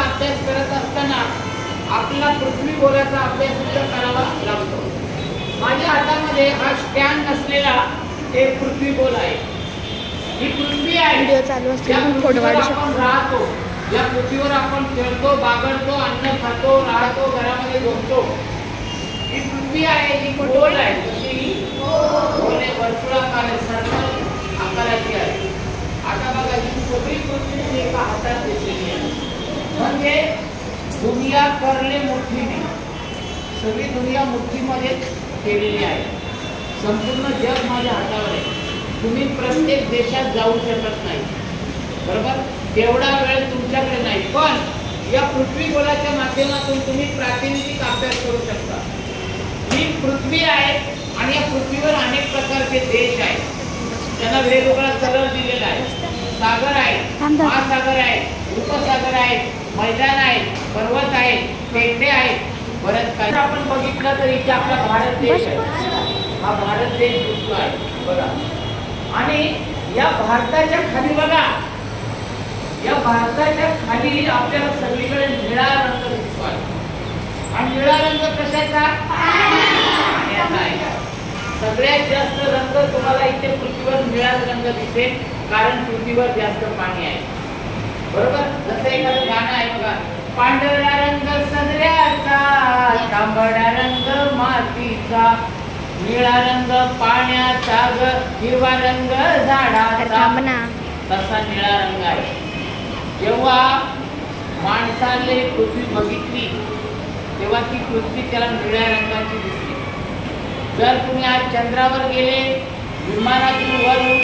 अभ्यास करत असताना आपला पृथ्वी गोलाचा अभ्यास सुद्धा करावा लागतो। माझ्या हातामध्ये हा स्टँड नसलेला एक पृथ्वी गोल आहे। ही पृथ्वी आहे, व्हिडिओ चालू असताना फोटो काढू शकतो। आपण राहतो, या पृथ्वीवर आपण खेळतो, बागडतो, अन्न खातो, राहतो, घरामध्ये झोपतो। ही पृथ्वी आहे, ही गोल आहे, ही गोल आहे, वर्तुळाकार आहे, सर्कल आकाराची आहे। आता बघा ही सगळी पृथ्वी एका हातात घेतलेली आहे, म्हणजे दुनिया करले मुठीने, सगळी दुनिया मुठीमध्ये केलेली आहे। संपूर्ण जग माझ्या हातावर आहे। तुम्ही प्रत्येक देशात जाऊ शकत नाही, बरोबर, तेवढा वेळ तुमच्याकडे नाही, पण या पृथ्वी गोलाच्या माध्यमातून तुम्ही प्रातिनिधिक अभ्यास करू शकता। ही पृथ्वी आहे आणि या पृथ्वीवर अनेक प्रकारचे देश आहेत, त्यांना वेगवेगळा कलर दिलेला आहे। सागर आहे, महासागर आहे, उपसागर आहे, मैदान आहे, पर्वत आहे, टेकडे आहेत, बरंच काही आपण बघितलं तर इथे आपला भारत देश आहे। हा भारत देश दिसतो आहे बघा, आणि या भारताच्या खाली बघा, या भारताच्या खाली आपल्याला सगळीकडे निळा रंग दिसतो आहे। आणि निळा रंग कशाचा? पाण्याचा आहे। सगळ्यात जास्त रंग तुम्हाला इथे पृथ्वीवर निळा रंग दिसेल, कारण पृथ्वीवर जास्त पाणी आहे, बरोबर। जसं एखादं गाणं आहे बघा, पांढरा रंग सदऱ्याचा, तांबडा रंग मातीचा, निळा रंग पाण्याचा, हिरवा रंग झाडाचा, तसा निळा रंग आहे। जेव्हा माणसाने पृथ्वी बघितली तेव्हा ती पृथ्वी त्याला निळ्या रंगाची दिसली। जर तुम्ही आज चंद्रावर गेले, विमानातून वर